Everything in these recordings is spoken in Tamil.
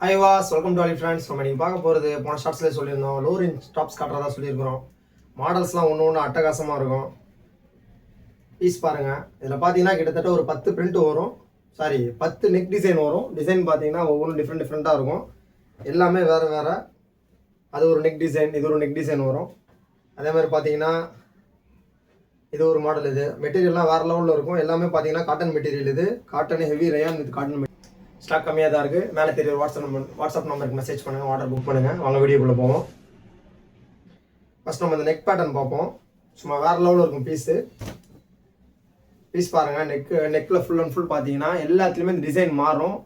ஹாய் வாஸ் வெல்கம் டு ஆலி ஃப்ரெண்ட்ஸ். நம்ம நீங்கள் பார்க்க போகிறது போன ஷார்ட்ஸ்லேயே சொல்லியிருந்தோம். லோ ரேஞ்ச் டாப்ஸ் காட்டுறதா சொல்லியிருக்கிறோம். மாடல்ஸ்லாம் ஒன்று ஒன்று அட்டகாசமாக இருக்கும். பீஸ் பாருங்கள். இதில் பார்த்தீங்கன்னா கிட்டத்தட்ட ஒரு 10 பிரிண்ட் வரும். 10 நெக் டிசைன் வரும். டிசைன் பார்த்தீங்கன்னா ஒவ்வொன்றும் டிஃப்ரெண்ட்டாக இருக்கும். எல்லாமே வேறு வேறு. அது ஒரு நெக் டிசைன், இது ஒரு நெக் டிசைன் வரும். அதே மாதிரி பார்த்தீங்கன்னா இது ஒரு மாடல். இது மெட்டீரியல்லாம் வேறு லெவலில் இருக்கும். எல்லாமே பார்த்தீங்கன்னா காட்டன் மெட்டீரியல். இது cotton heavy rayon with cotton stock கம்மியாக தான் இருக்குது. மேலே தெரிய வாட்ஸ்அப் நம்பருக்கு மெசேஜ் பண்ணுங்கள், ஆர்டர் புக் பண்ணுங்கள். வாங்க வீடியோக்குள்ளே போவோம். ஃபஸ்ட் நம்ம இந்த நெக் பேட்டர்ன் பார்ப்போம். சும்மா வேறு லெவலில் இருக்கும் பீஸ் பாருங்கள். நெக்கில் ஃபுல் அண்ட் ஃபுல் பார்த்தீங்கன்னா எல்லாத்துலேயுமே இந்த டிசைன் மாறும்.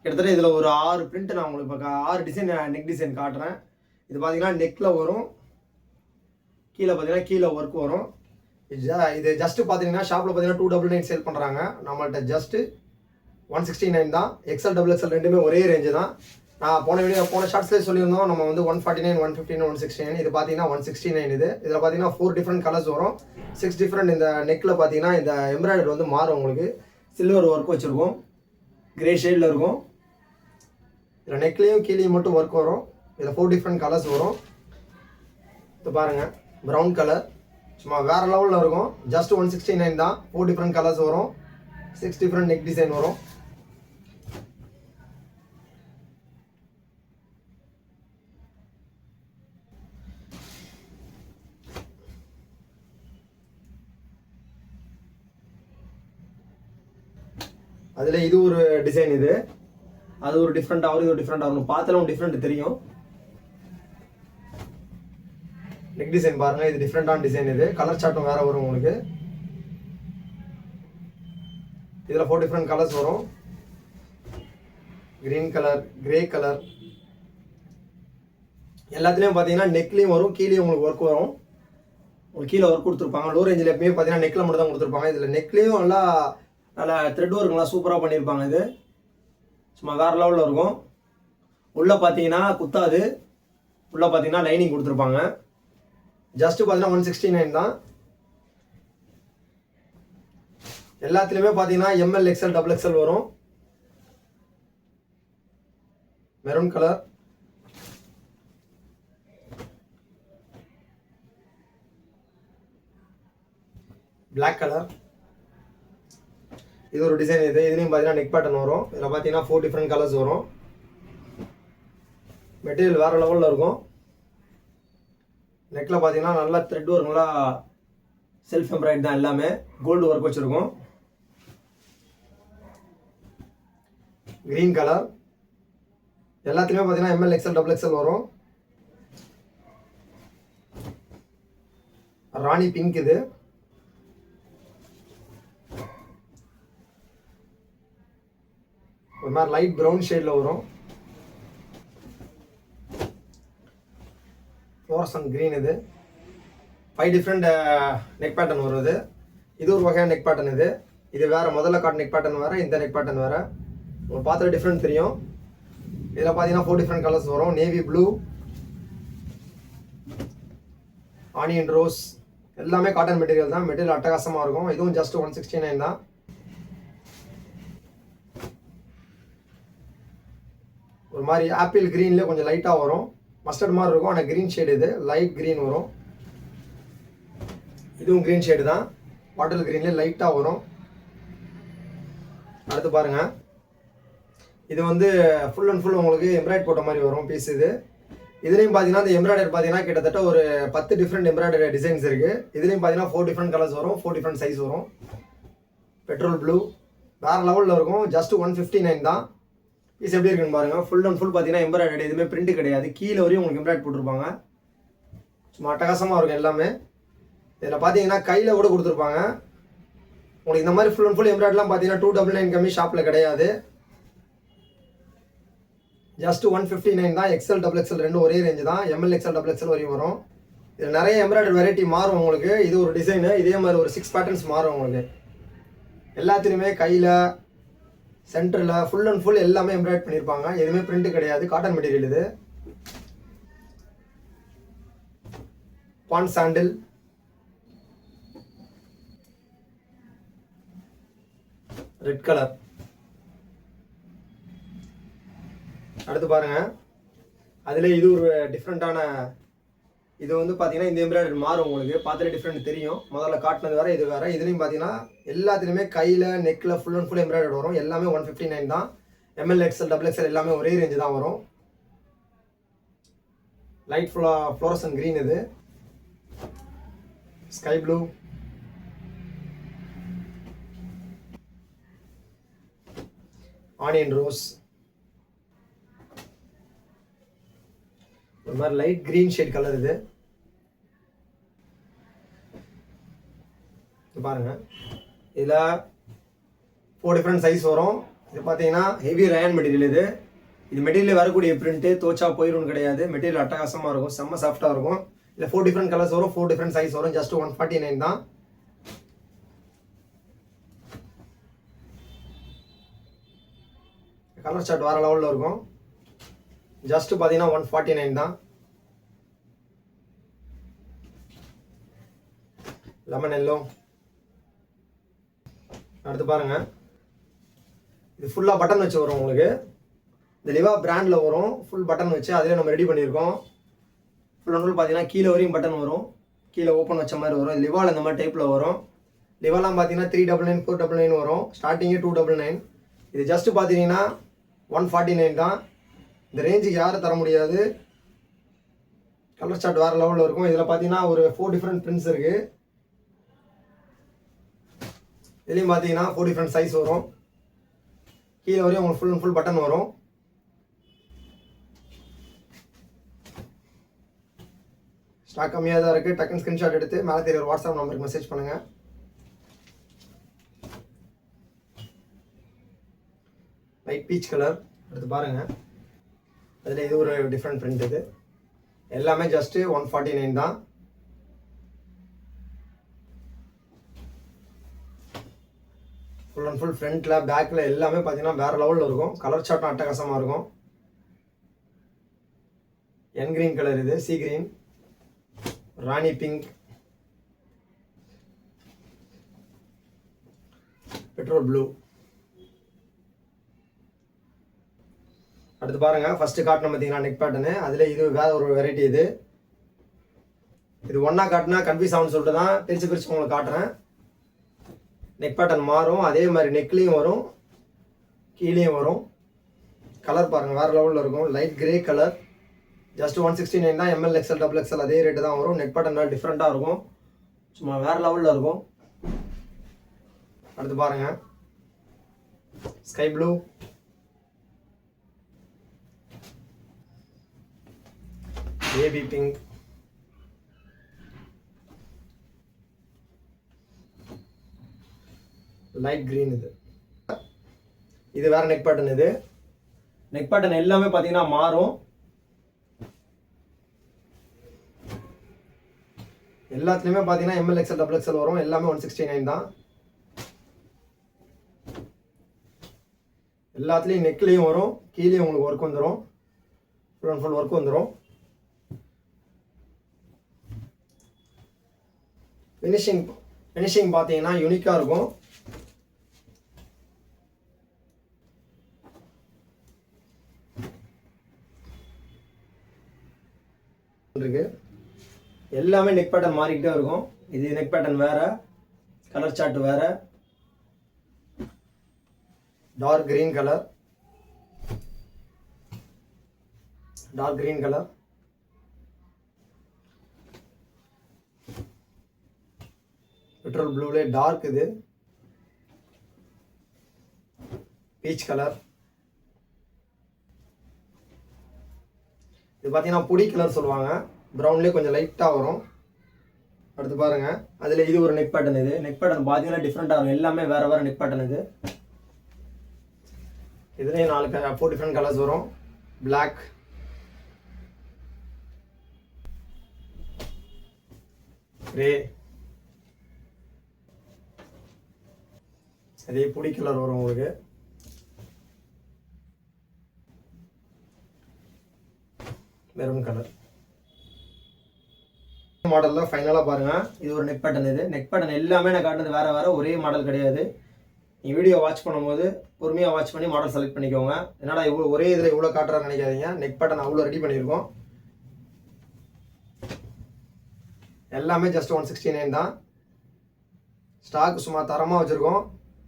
கிட்டத்தட்ட இதில் ஒரு 6 பிரிண்ட் நான் உங்களுக்கு இப்போ 6 டிசைன் நெக் டிசைன் காட்டுறேன். இது பார்த்தீங்கன்னா நெக்கில் வரும், கீழே பார்த்தீங்கன்னா கீழே ஒர்க் வரும். இது ஜஸ்ட்டு பார்த்தீங்கன்னா ஷாப்பில் பார்த்தீங்கன்னா 299 சேல் பண்ணுறாங்க. நம்மள்கிட்ட ஜஸ்ட்டு 169 தான். XL XXL ரெண்டுமே ஒரே ரேஞ்சு தான். நான் போன ஷார்ட்ஸ்லேயே சொல்லியிருந்தோம். நம்ம வந்து 149, 159, 169. இது பார்த்தீங்கன்னா 169. இதில் பார்த்தீங்கன்னா 4 டிஃப்ரெண்ட் கலர்ஸ் வரும். 6 டிஃப்ரெண்ட். இந்த நெக்கில் பார்த்தீங்கன்னா இந்த எம்ப்ராய்டரி வந்து மாறும். உங்களுக்கு சில்வர் ஒர்க் வச்சுருக்கும், கிரே ஷேடில் இருக்கும். இதில் நெக்லேயும் கீழேயும் மட்டும் ஒர்க் வரும். இதில் 4 டிஃப்ரெண்ட் கலர்ஸ் வரும். இது பாருங்கள், ப்ரௌன் கலர் சும்மா வேறு லெவலில் இருக்கும். ஜஸ்ட் 169 தான். 4 டிஃப்ரெண்ட் கலர்ஸ் வரும். 6 டிஃப்ரெண்ட் நெக் டிசைன் வரும். அதில் இது ஒரு டிசைன், அது ஒரு டிஃப்ரெண்ட்டாக வரும், இது ஒரு டிஃப்ரெண்ட்டாக வரும். பார்த்தாலும் டிஃப்ரெண்ட் தெரியும். நெக் டிசைன் பாருங்கள், இது டிஃப்ரெண்ட்டான டிசைன். இது கலர் சார்ட்டும் வேறு வரும் உங்களுக்கு. இதில் 4 டிஃப்ரெண்ட் கலர்ஸ் வரும். Green colour, grey colour. எல்லாத்துலேயும் பார்த்தீங்கன்னா நெக்லேயும் வரும், கீழே உங்களுக்கு ஒர்க் வரும். உங்களுக்கு கீழே ஒர்க் கொடுத்துருப்பாங்க. லோ ரேஞ்சில் எப்பயுமே பார்த்தீங்கன்னா நெக்கில் மட்டும் தான் கொடுத்துருப்பாங்க. இதில் நெக்லேயும் நல்லா த்ரெட் ஒர்க்லாம் சூப்பராக பண்ணியிருப்பாங்க. இது சும்மா வேறு லெவலில் இருக்கும். உள்ளே பார்த்தீங்கன்னா குத்தாது, உள்ளே பார்த்தீங்கன்னா லைனிங் கொடுத்துருப்பாங்க. ஜஸ்ட்டு பார்த்தீங்கன்னா 169 தான். எல்லாத்துலேயுமே பார்த்தீங்கன்னா ML XL XXL வரும். Maroon colour, black colour. இது ஒரு டிசைன். இதுலேயும் பார்த்தீங்கன்னா நெக் பேட்டர்ன் வரும். இதில் பார்த்தீங்கன்னா 4 டிஃப்ரெண்ட் கலர்ஸ் வரும். மெட்டீரியல் வேறு லெவலில் இருக்கும். நெக்கில் பார்த்தீங்கன்னா நல்லா த்ரெட் ஒர்க், நல்லா செல்ஃப் எம்ப்ராய்டரி தான். எல்லாமே கோல்டு ஒர்க் வச்சுருக்கும். Green colour. எல்லாத்துலேயுமே பார்த்தீங்கன்னா ML XL XXL வரும். ராணி பிங்க். இது ஒரு மாதிரி லைட் ப்ரௌன் ஷேடில் வரும். Fluorescent green. இது 5 டிஃப்ரெண்ட் நெக் பேட்டர்ன் வருது. இது ஒரு வகையான நெக் பேட்டர்ன். இது வேறு. முதல்ல காட்டு நெக் பேட்டர்ன் வேறு, இந்த நெக் பேட்டர்ன் வேறு. உங்களுக்கு பார்த்தாலே டிஃப்ரெண்ட் தெரியும். இதில் பார்த்தீங்கன்னா 4 டிஃப்ரெண்ட் கலர்ஸ் வரும். Navy blue, onion rose. எல்லாமே காட்டன் மெட்டீரியல் தான். மெட்டீரியல் அட்டகாசமாக இருக்கும். இதுவும் ஜஸ்ட் 169 தான். ஒரு மாதிரி ஆப்பிள் க்ரீன்லேயே கொஞ்சம் லைட்டாக வரும். மஸ்டர்ட் மாதிரி இருக்கும், ஆனால் க்ரீன் ஷேடு. இது லைட் க்ரீன் வரும். இதுவும் க்ரீன் ஷேடு தான். பாட்டில் க்ரீன்லேயே லைட்டாக வரும். அடுத்து பாருங்கள், இது வந்து ஃபுல் அண்ட் ஃபுல் உங்களுக்கு எம்ப்ராய்டரி போட்ட மாதிரி வரும் பீஸ். இதுலேயும் பார்த்தீங்கன்னா இந்த எம்ப்ராய்டரி பார்த்தீங்கன்னா கிட்டத்தட்ட ஒரு 10 டிஃப்ரெண்ட் எம்ப்ராய்டரி டிசைன்ஸ் இருக்குது. இதுலேயும் பார்த்தீங்கன்னா 4 டிஃப்ரெண்ட் கலர்ஸ் வரும், 4 டிஃப்ரெண்ட் சைஸ் வரும். பெட்ரோல் ப்ளூ வேறு லெவலில் இருக்கும். ஜஸ்ட் 159 தான். பீஸ் எப்படி இருக்குன்னு பாருங்கள். ஃபுல் அண்ட் ஃபுல் பார்த்தீங்கன்னா எம்ப்ராய்டரி, எதுவுமே பிரிண்ட் கிடையாது. கீழே வரையும் உங்களுக்கு எம்ப்ராய்டரி போட்டிருப்பாங்க. சும்மா அட்டகாசமாக இருக்கும் எல்லாமே. இதில் பார்த்தீங்கன்னா கையில் கூட கொடுத்துருப்பாங்க. உங்களுக்கு இந்த மாதிரி ஃபுல் அண்ட் ஃபுல் எம்ப்ராய்டரிலாம் பார்த்தீங்கன்னா 299 கம்மி ஷாப்பில் கிடையாது. ஜஸ்ட் 159 தான். XL XXL ரெண்டும் ஒரே ரேஞ்சு தான். ML XL XXL வரையும் வரும். இதில் நிறைய எம்ப்ராய்டரி வெரைட்டி மாறும் உங்களுக்கு. இது ஒரு டிசைனு, இதே மாதிரி ஒரு 6 பேட்டர்ன்ஸ் மாறும் உங்களுக்கு. எல்லாத்துலேயுமே கையில், சென்டரில் ஃபுல் அண்ட் ஃபுல் எல்லாமே எம்ப்ராய்டரி பண்ணியிருப்பாங்க. எதுவுமே பிரிண்ட் கிடையாது. Cotton material. இது பான் சாண்டில், ரெட் கலர். அடுத்து பாருங்கள், அதில் இது ஒரு டிஃப்ரெண்ட்டான, இது வந்து பார்த்தீங்கன்னா இந்த எம்ப்ராய்டரி மாறும், உங்களுக்கு பார்த்தாலே டிஃப்ரெண்ட் தெரியும். முதல்ல காட்டினது வேறு, இது வேறு. இதுலேயும் பார்த்தீங்கன்னா எல்லாத்துலேயுமே கையில் நெக்கில் ஃபுல் அண்ட் ஃபுல் எம்ப்ராய்டரி வரும். எல்லாமே 159 தான். ML XL XXL எல்லாமே ஒரே ரேஞ்சு தான் வரும். லைட் ஃப்ளோரசன் க்ரீன், இது ஸ்கை ப்ளூ, ஆனியன் ரோஸ், ஒரு மாதிரி லைட் க்ரீன் ஷேட் கலர். இது பாருங்க, இதில் 4 டிஃப்ரெண்ட் சைஸ் வரும். இது பார்த்தீங்கன்னா ஹெவி ரயான் மெட்டீரியல். இது மெட்டீரியல் வரக்கூடிய பிரிண்ட்டு தோச்சா போயிடும்னு கிடையாது. மெட்டீரியல் அட்டகாசமாக இருக்கும், செம்ம சாஃப்டாக இருக்கும். இல்லை 4 டிஃப்ரெண்ட் கலர்ஸ் வரும், 4 டிஃப்ரெண்ட் சைஸ் வரும். ஜஸ்ட் 149 தான். கலர் சார்ட் வேறு லெவலில் இருக்கும். ஜஸ்ட் பார்த்தீங்கன்னா 149 தான். Lemon yellow. அடுத்து பாருங்கள், இது ஃபுல்லாக பட்டன் வச்சு வரும் உங்களுக்கு. இந்த லிவா பிராண்டில் வரும், ஃபுல் பட்டன் வச்சு அதில் நம்ம ரெடி பண்ணியிருக்கோம். ஃபுல் அண்ட் ஃபுல் பார்த்தீங்கன்னா கீழே வரையும் பட்டன் வரும், கீழே ஓப்பன் வச்ச மாதிரி வரும். லிவாவில் இந்த மாதிரி டைப்பில் வரும். லிவாலாம் பார்த்தீங்கன்னா 399, 499 வரும். ஸ்டார்டிங்கே 299. இது ஜஸ்ட்டு பார்த்தீங்கன்னா 149 தான். இந்த ரேஞ்சுக்கு யாரும் தர முடியாது. கலர் சார்ட் வேறு லெவலில் இருக்கும். இதில் பார்த்தீங்கன்னா ஒரு 4 டிஃப்ரெண்ட் பிரிண்ட்ஸ் இருக்குது. இதுலேயும் பார்த்தீங்கன்னா 4 டிஃப்ரெண்ட் சைஸ் வரும். கீழே வரையும் உங்களுக்கு ஃபுல் அண்ட் ஃபுல் பட்டன் வரும். ஸ்டாக் கம்மியாக தான் இருக்குது. டக்குன்னு ஸ்க்ரீன்ஷாட் எடுத்து மேலே தெரிய ஒரு வாட்ஸ்அப் நம்பருக்கு மெசேஜ் பண்ணுங்கள். Light peach colour. அடுத்து பாருங்கள், அதில் இது ஒரு டிஃப்ரெண்ட் பிரிண்ட். இது எல்லாமே ஜஸ்ட்டு 149 தான். ஃபுல் அண்ட் ஃபுல் ஃப்ரண்ட்டில் பேக்கில் எல்லாமே பார்த்தீங்கன்னா வேறு லெவலில் இருக்கும். கலர் சார்ட்டும் அட்டகாசமாக இருக்கும். என் கிரீன் கலர், இது சி கிரீன், ராணி பிங்க், பெட்ரோல் ப்ளூ. அடுத்து பாருங்கள், ஃபஸ்ட்டு காட்டின பார்த்தீங்கன்னா நெக் பேட்டர்னு. அதில் இது வேறு ஒரு வெரைட்டி. இது ஒன்றா காட்டினா கன்ஃபியூஸ் ஆகும்னு சொல்லிட்டு தான் பிரித்து உங்களுக்கு காட்டுறேன். நெக் பேட்டர்ன் மாறும், அதே மாதிரி நெக்லேயும் வரும், கீழேயும் வரும். கலர் பாருங்கள் வேறு லெவலில் இருக்கும். Light grey colour. ஜஸ்ட் 169 தான். ML XL XXL அதே ரேட்டு தான் வரும். நெக் பேட்டர்ன் டிஃப்ரெண்ட்டாக இருக்கும், சும்மா வேறு லெவலில் இருக்கும். அடுத்து பாருங்கள், sky blue, baby pink, light green. இது வேறு நெக் பேட்டர்ன். இது நெக் பேட்டர்ன் எல்லாமே பார்த்தீங்கன்னா மாறும். எல்லாத்துலேயுமே பார்த்தீங்கன்னா ML XL XXL வரும். எல்லாமே 169 தான். எல்லாத்துலேயும் நெக்லேயும் வரும், கீழே உங்களுக்கு ஒர்க் வந்துடும். ஃபுல் அண்ட் ஃபுல் ஒர்க் வந்துடும். ஃபினிஷிங் பார்த்தீங்கன்னா யூனிக்காக இருக்கும். இருக்கு எல்லாமே நெக் பேட்டர்ன் மாறிக்கிட்டே இருக்கும். இது நெக் பேட்டர்ன் வேற, கலர் சார்ட் வேற. டார்க் கிரீன் கலர், பெட்ரோல் ப்ளூலே டார்க். இது பீச் கலர். இது பார்த்தீங்கன்னா பொடி கலர் சொல்லுவாங்க. ப்ரௌன்லேயே கொஞ்சம் லைட்டாக வரும். அடுத்து பாருங்கள், அதில் இது ஒரு நெக் பேட்டர்ன். இது நெக் பேட்டர்ன் பார்த்தீங்கன்னா டிஃப்ரெண்ட்டாக இருக்கும். எல்லாமே வேறு வேறு நெக் பேட்டர்ன். இதுலேயும் 4 டிஃப்ரெண்ட் கலர்ஸ் வரும். பிளாக், கிரே, அதே பொடி கலர் வரும் உங்களுக்கு. Maroon colour. மாடலில் ஃபைனலாக பாருங்கள், இது ஒரு நெக் பேட்டர்ன். இது நெக் பேட்டர்ன் எல்லாமே நான் காட்டுறது வேறு வேறு, ஒரே மாடல் கிடையாது. நீங்கள் வீடியோ வாட்ச் பண்ணும்போது பொறுமையாக வாட்ச் பண்ணி மாடல் செலக்ட் பண்ணிக்கோங்க. என்னடா இவ்வளோ ஒரே இதில் இவ்வளோ காட்டுறான்னு நினைக்காதீங்க. நெக் பேட்டர்ன் அவ்வளோ ரெடி பண்ணியிருக்கோம். எல்லாமே ஜஸ்ட் 169 தான். ஸ்டாக் சும்மா தரமாக வச்சுருக்கோம்.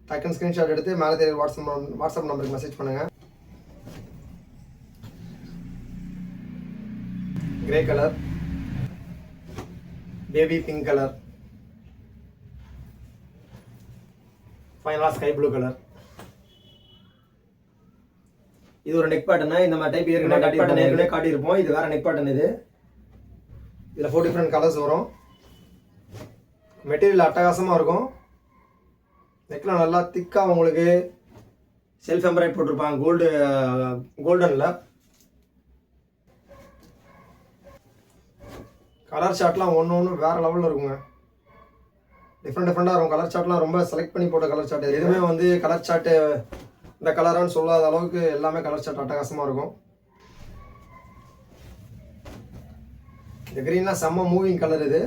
டக்குன்னு ஸ்க்ரீன்ஷாட் எடுத்து மேலே தெரிய வாட்ஸ்அப் நம்பருக்கு மெசேஜ் பண்ணுங்கள். Grey colour, baby pink colour, ஃபைனலாக ஸ்கை ப்ளூ கலர். இது ஒரு நெக் பேட்டர்னு. இந்த மாதிரி டைப் ஏற்கனவே காட்டியிருப்போம். இது வேற நெக் பேட்டர்ன். இதில் 4 டிஃப்ரெண்ட் கலர்ஸ் வரும். மெட்டீரியல் அட்டகாசமாக இருக்கும். நெக்கில் நல்லா திக்காக உங்களுக்கு செல்ஃப் எம்ப்ராய்ட் போட்டிருப்பாங்க கோல்டனில். கலர் சார்ட்லாம் ஒன்று வேறு லெவலில் இருக்குங்க. டிஃப்ரெண்ட்டாக இருக்கும். கலர் சார்ட்லாம் ரொம்ப செலக்ட் பண்ணி போட்ட கலர் சார்ட். எதுவுமே வந்து கலர் சார்ட்டு இந்த கலரான்னு சொல்லாத அளவுக்கு எல்லாமே கலர் சார்ட் அட்டகாசமாக இருக்கும். இந்த க்ரீன்லாம் செம்ம மூவிங் கலர் இது.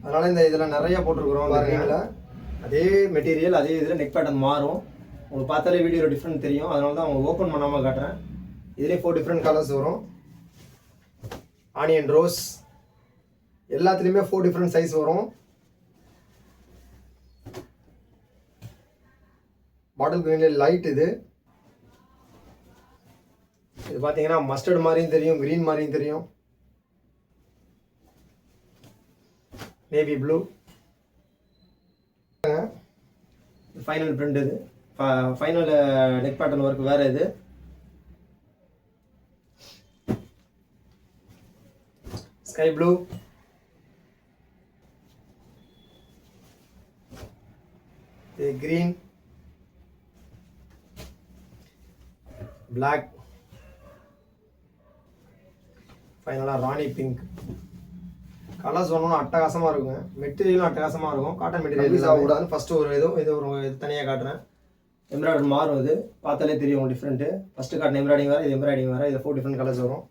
அதனால் இந்த இதில் நிறைய போட்டிருக்கிறோம். க்ரீனில் அதே மெட்டீரியல் அதே இதில் நெக் பேட்டர்ன் மாறும். உங்களுக்கு பார்த்தாலே வீடியோவில் டிஃப்ரெண்ட் தெரியும். அதனால தான் அவங்க ஓப்பன் பண்ணாமல் காட்டுறேன். இதிலே 4 டிஃப்ரெண்ட் கலர்ஸ் வரும். ஆனியன் ரோஸ் எல்லாத்துலேயுமே 4 டிஃப்ரெண்ட் சைஸ் வரும். பாட்டில் கிரீனில் லைட் இது பார்த்தீங்கன்னா மஸ்டர்ட் மாதிரியும் தெரியும், க்ரீன் மாதிரியும் தெரியும். Navy blue final print. இது ஃபைனல் நெக் பேட்டர்ன் ஒர்க் வேறு. இது ஸ்கை ப்ளூ, இது க்ரீன், பிளாக், ஃபைனலாக ராணி பிங்க். கலர்ஸ் ஒன்றும் அட்டகாசமாக இருக்குங்க. மெட்டீரியலும் அட்டகாசமாக இருக்கும். காட்டன் மெட்டீரியல் யூஸ் ஆகக்கூடாதுன்னு ஃபஸ்ட்டு ஒரு இது ஒரு தனியாக காட்டுறேன். எம்ப்ராய்டரி மாறும். இது பார்த்தாலே தெரியும் உங்களுக்கு டிஃப்ரெண்ட்டு. ஃபஸ்ட்டு காட்டின எம்ப்ராய்டிங் வேறு, இது எம்ப்ராய்டிங் வேறு. இதில் 4 டிஃப்ரெண்ட் கலர்ஸ் வரும்.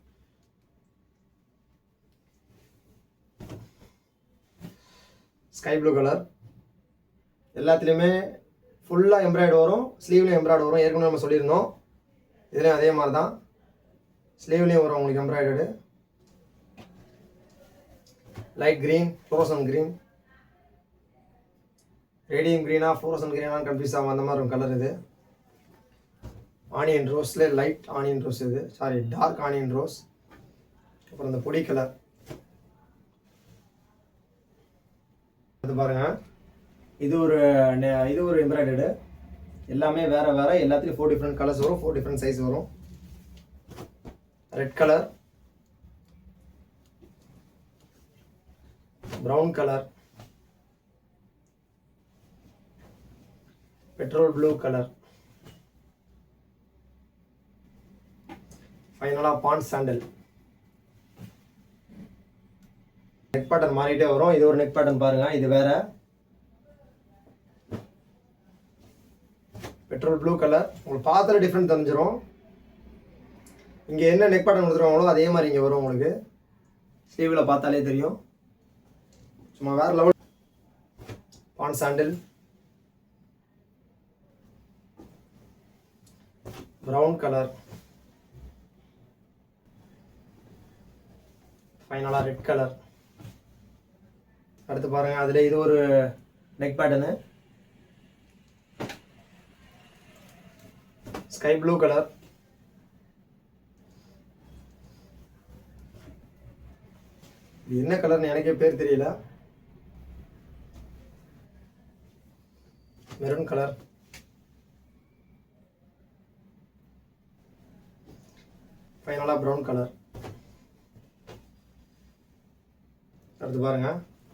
ஸ்கை ப்ளூ கலர் எல்லாத்துலேயுமே ஃபுல்லாக எம்ப்ராய்டு வரும். ஸ்லீவ்லேயும் எம்ப்ராய்டு வரும். ஏற்கனவே நம்ம சொல்லியிருந்தோம். இதுலேயும் அதே மாதிரி தான். ஸ்லீவ்லேயும் வரும் உங்களுக்கு embroidery. Light green, fluorescent green, radium க்ரீனாக ஃப்ளோரசன் க்ரீனாக கன்ஃபியூஸ் ஆகும். அந்த மாதிரி இருக்கும் கலர். இது ஆனியன் ரோஸில் லைட் ஆனியன் ரோஸ். இது டார்க் ஆனியன் ரோஸ். அப்புறம் இந்த பொடி கலர். அது பாருங்க, இது ஒரு எம்ப்ராய்டர்டு. எல்லாமே வேறு எல்லாத்துலேயும் 4 டிஃப்ரெண்ட் கலர்ஸ் வரும். 4 டிஃப்ரெண்ட் சைஸ் வரும். Red colour, brown colour, petrol blue colour, ஃபைனலாக பாண்ட் சாண்டல். நெக் பேட்டர்ன் மாறிட்டே வரும். இது ஒரு நெக் பேட்டர்ன் பாருங்க. இது வேற பெட்ரோல் ப்ளூ கலர். உங்களுக்கு பார்த்தாலே டிஃப்ரெண்ட் தெரிஞ்சிடும். இங்கே என்ன நெக் பேட்டர்ன் கொடுத்துருவாங்களோ அதே மாதிரி இங்கே வரும். உங்களுக்கு ஸ்லீவில் பார்த்தாலே தெரியும். சும்மா வேற லெவல். பாண்ட் சாண்டில், ப்ரௌன் கலர், ஃபைனலாக ரெட் கலர். அடுத்து பாருங்கள், அதில் இது ஒரு neck pattern. Sky blue colour, இது என்ன கலர்னு எனக்கே பேர் தெரியல. மெரூன் கலர், ஃபைனலாக ப்ரௌன் கலர். அடுத்து பாருங்க,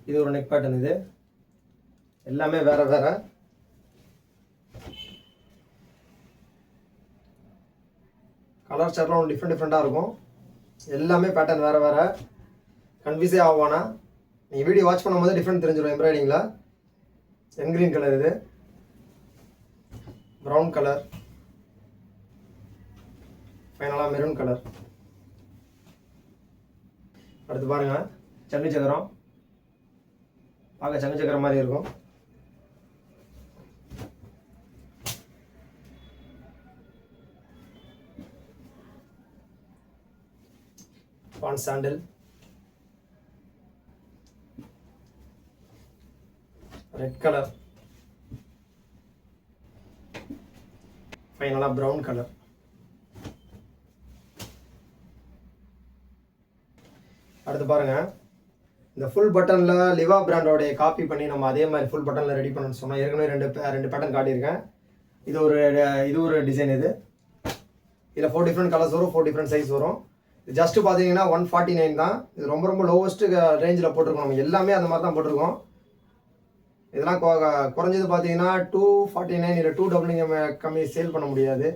இது ஒரு நெக் பேட்டர்ன். இது எல்லாமே வேற கலர் சார்ட்லாம் டிஃப்ரெண்ட்டாக இருக்கும். எல்லாமே பேட்டர்ன் வேற கன்ஃபியூஸே ஆகுவானா. நீங்கள் வீடியோ வாட்ச் பண்ணும்போது டிஃப்ரெண்ட் தெரிஞ்சிடும். எம்ப்ராய்டிங்கில் என்கிரீன் கலர், இது ப்ரௌன் கலர், ஃபைனலாக மெரூன் கலர். அடுத்து பாருங்க, சங்கு சக்கரம். பார்க்க சங்கு சக்கரம் மாதிரி இருக்கும். பாண்ட் சாண்டில், ரெட் கலர், ஃபைனலாக ப்ரௌன் கலர். அடுத்து பாருங்கள், இந்த ஃபுல் பட்டனில் லிவா பிராண்டோடைய காப்பி பண்ணி நம்ம அதே மாதிரி ஃபுல் பட்டனில் ரெடி பண்ணணும்னு சொன்னால் ஏற்கனவே ரெண்டு பேட்டர்ன் காட்டியிருக்கேன். இது ஒரு டிசைன். இதில் 4 டிஃப்ரெண்ட் கலர்ஸ் வரும், 4 டிஃப்ரெண்ட் சைஸ் வரும். இது ஜஸ்ட்டு பார்த்தீங்கன்னா 149 தான். இது ரொம்ப லோவஸ்ட்டு ரேஞ்சில் போட்டிருக்கோம். நம்ம எல்லாமே அந்த மாதிரி தான் போட்டிருக்கோம். இதெல்லாம் குறைஞ்சது பார்த்தீங்கன்னா 249 இல்லை 299 கம்மி சேல் பண்ண முடியாது.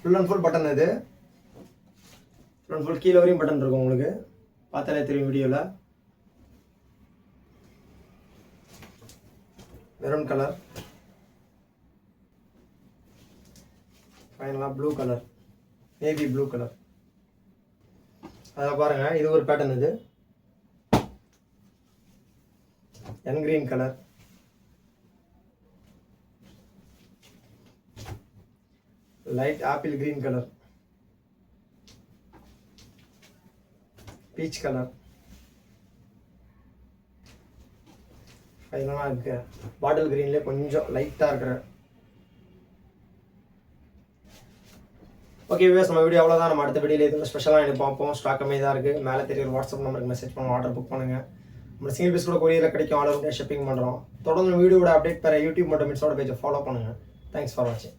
Full and full button. இது ஃபுல் அண்ட் ஃபுல் கீழே வரையும் பட்டன் இருக்கும். உங்களுக்கு பார்த்தாலே தெரியும் வீடியோவில். மெரூன் கலர், ஃபைனலாக blue colour, navy blue colour. அதில் பாருங்கள், இது ஒரு பேட்டர்ன். இது green colour, light apple green colour, peach colour, ஃபைனலாக இருக்கு பாட்டில் கிரீன்லேயே கொஞ்சம் லைட்டாக இருக்கிற. ஓகே வியூவர்ஸ், நம்ம வீடியோ அவ்வளோதான். நம்ம அடுத்த வீடியோவில் எதுவும் ஸ்பெஷலாக எனக்கு பார்ப்போம். ஸ்டாக் கம்மி தான் இருக்குது. மேலே தெரியுற வாட்ஸ்அப் நம்பருக்கு மெசேஜ் பண்ணுங்கள், ஆர்டர் புக் பண்ணுங்கள். நம்ம சிங்கிள் பீஸ் கூட கொரியரில் கிடைக்கும். ஆல் ஓவர் ஷிப்பிங் பண்ணுறோம். தொடர்ந்து வீடியோட அப்டேட் பெற யூடியூப் மற்றும் இன்ஸ்டாவோட பேஜை ஃபாலோ பண்ணுங்கள். தேங்க்ஸ் ஃபார் வாட்சிங்.